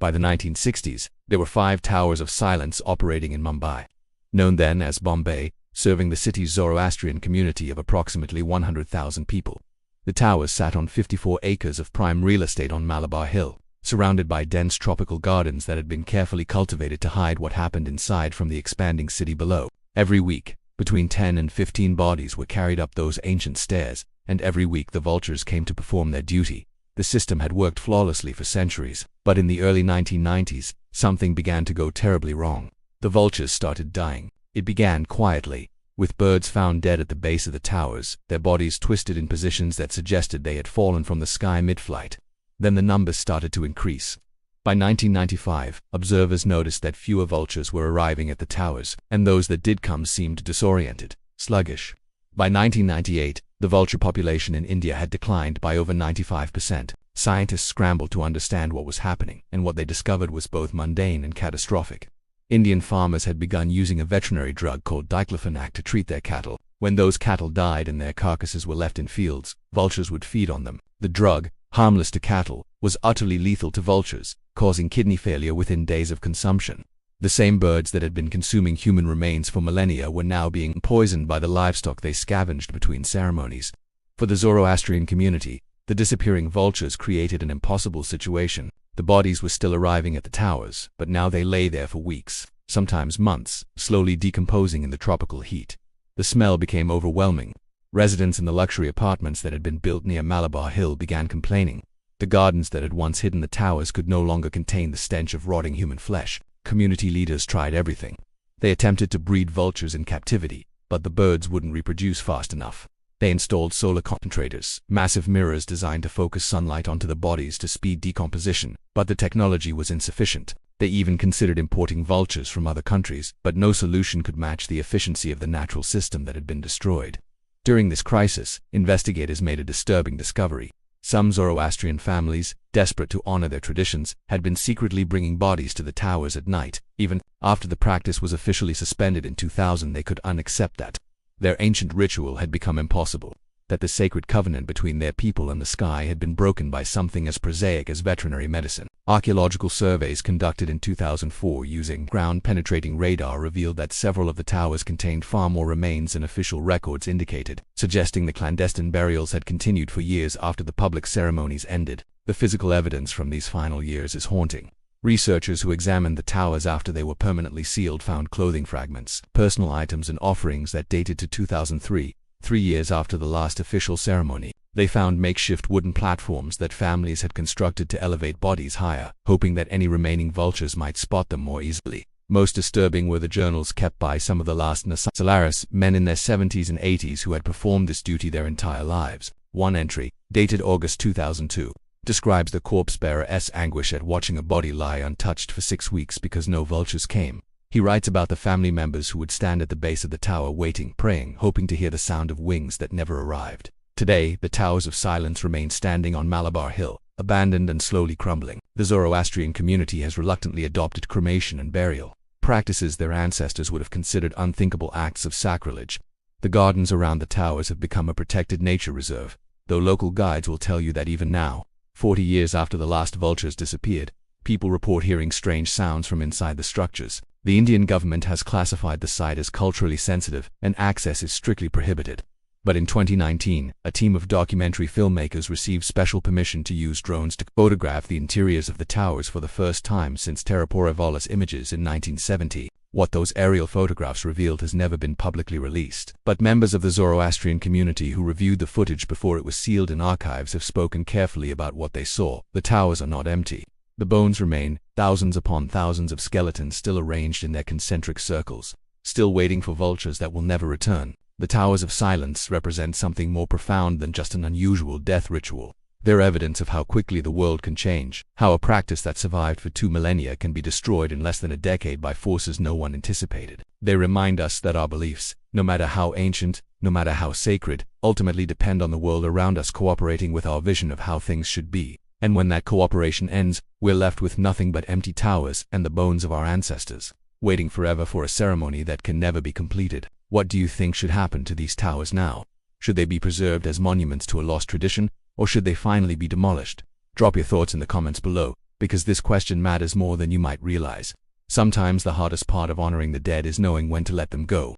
By the 1960s, there were 5 towers of silence operating in Mumbai, known then as Bombay, serving the city's Zoroastrian community of approximately 100,000 people. The towers sat on 54 acres of prime real estate on Malabar Hill, surrounded by dense tropical gardens that had been carefully cultivated to hide what happened inside from the expanding city below. Every week, between 10 and 15 bodies were carried up those ancient stairs, and every week the vultures came to perform their duty. The system had worked flawlessly for centuries, but in the early 1990s, something began to go terribly wrong. The vultures started dying. It began quietly, with birds found dead at the base of the towers, their bodies twisted in positions that suggested they had fallen from the sky mid-flight. Then the numbers started to increase. By 1995, observers noticed that fewer vultures were arriving at the towers, and those that did come seemed disoriented, sluggish. By 1998, the vulture population in India had declined by over 95%. Scientists scrambled to understand what was happening, and what they discovered was both mundane and catastrophic. Indian farmers had begun using a veterinary drug called diclofenac to treat their cattle. When those cattle died and their carcasses were left in fields, vultures would feed on them. The drug, harmless to cattle, was utterly lethal to vultures, causing kidney failure within days of consumption. The same birds that had been consuming human remains for millennia were now being poisoned by the livestock they scavenged between ceremonies. For the Zoroastrian community, the disappearing vultures created an impossible situation. The bodies were still arriving at the towers, but now they lay there for weeks, sometimes months, slowly decomposing in the tropical heat. The smell became overwhelming. Residents in the luxury apartments that had been built near Malabar Hill began complaining. The gardens that had once hidden the towers could no longer contain the stench of rotting human flesh. Community leaders tried everything. They attempted to breed vultures in captivity, but the birds wouldn't reproduce fast enough. They installed solar concentrators, massive mirrors designed to focus sunlight onto the bodies to speed decomposition, but the technology was insufficient. They even considered importing vultures from other countries, but no solution could match the efficiency of the natural system that had been destroyed. During this crisis, investigators made a disturbing discovery. Some Zoroastrian families, desperate to honor their traditions, had been secretly bringing bodies to the towers at night. Even after the practice was officially suspended in 2000, they could unaccept that. Their ancient ritual had become impossible, that the sacred covenant between their people and the sky had been broken by something as prosaic as veterinary medicine. Archaeological surveys conducted in 2004 using ground-penetrating radar revealed that several of the towers contained far more remains than official records indicated, suggesting the clandestine burials had continued for years after the public ceremonies ended. The physical evidence from these final years is haunting. Researchers who examined the towers after they were permanently sealed found clothing fragments, personal items and offerings that dated to 2003, 3 years after the last official ceremony. They found makeshift wooden platforms that families had constructed to elevate bodies higher, hoping that any remaining vultures might spot them more easily. Most disturbing were the journals kept by some of the last Saqqara men in their 70s and 80s who had performed this duty their entire lives. One entry, dated August 2002, describes the corpse-bearer's anguish at watching a body lie untouched for 6 weeks because no vultures came. He writes about the family members who would stand at the base of the tower waiting, praying, hoping to hear the sound of wings that never arrived. Today, the towers of silence remain standing on Malabar Hill, abandoned and slowly crumbling. The Zoroastrian community has reluctantly adopted cremation and burial, practices their ancestors would have considered unthinkable acts of sacrilege. The gardens around the towers have become a protected nature reserve, though local guides will tell you that even now, 40 years after the last vultures disappeared, people report hearing strange sounds from inside the structures. The Indian government has classified the site as culturally sensitive, and access is strictly prohibited. But in 2019, a team of documentary filmmakers received special permission to use drones to photograph the interiors of the towers for the first time since Terra Puravalla's images in 1970. What those aerial photographs revealed has never been publicly released. But members of the Zoroastrian community who reviewed the footage before it was sealed in archives have spoken carefully about what they saw. The towers are not empty. The bones remain, thousands upon thousands of skeletons still arranged in their concentric circles, still waiting for vultures that will never return. The towers of silence represent something more profound than just an unusual death ritual. They're evidence of how quickly the world can change, how a practice that survived for 2 millennia can be destroyed in less than a decade by forces no one anticipated. They remind us that our beliefs, no matter how ancient, no matter how sacred, ultimately depend on the world around us cooperating with our vision of how things should be. And when that cooperation ends, we're left with nothing but empty towers and the bones of our ancestors, waiting forever for a ceremony that can never be completed. What do you think should happen to these towers now? Should they be preserved as monuments to a lost tradition, or should they finally be demolished? Drop your thoughts in the comments below. because this question matters more than you might realize. Sometimes the hardest part of honoring the dead is knowing when to let them go.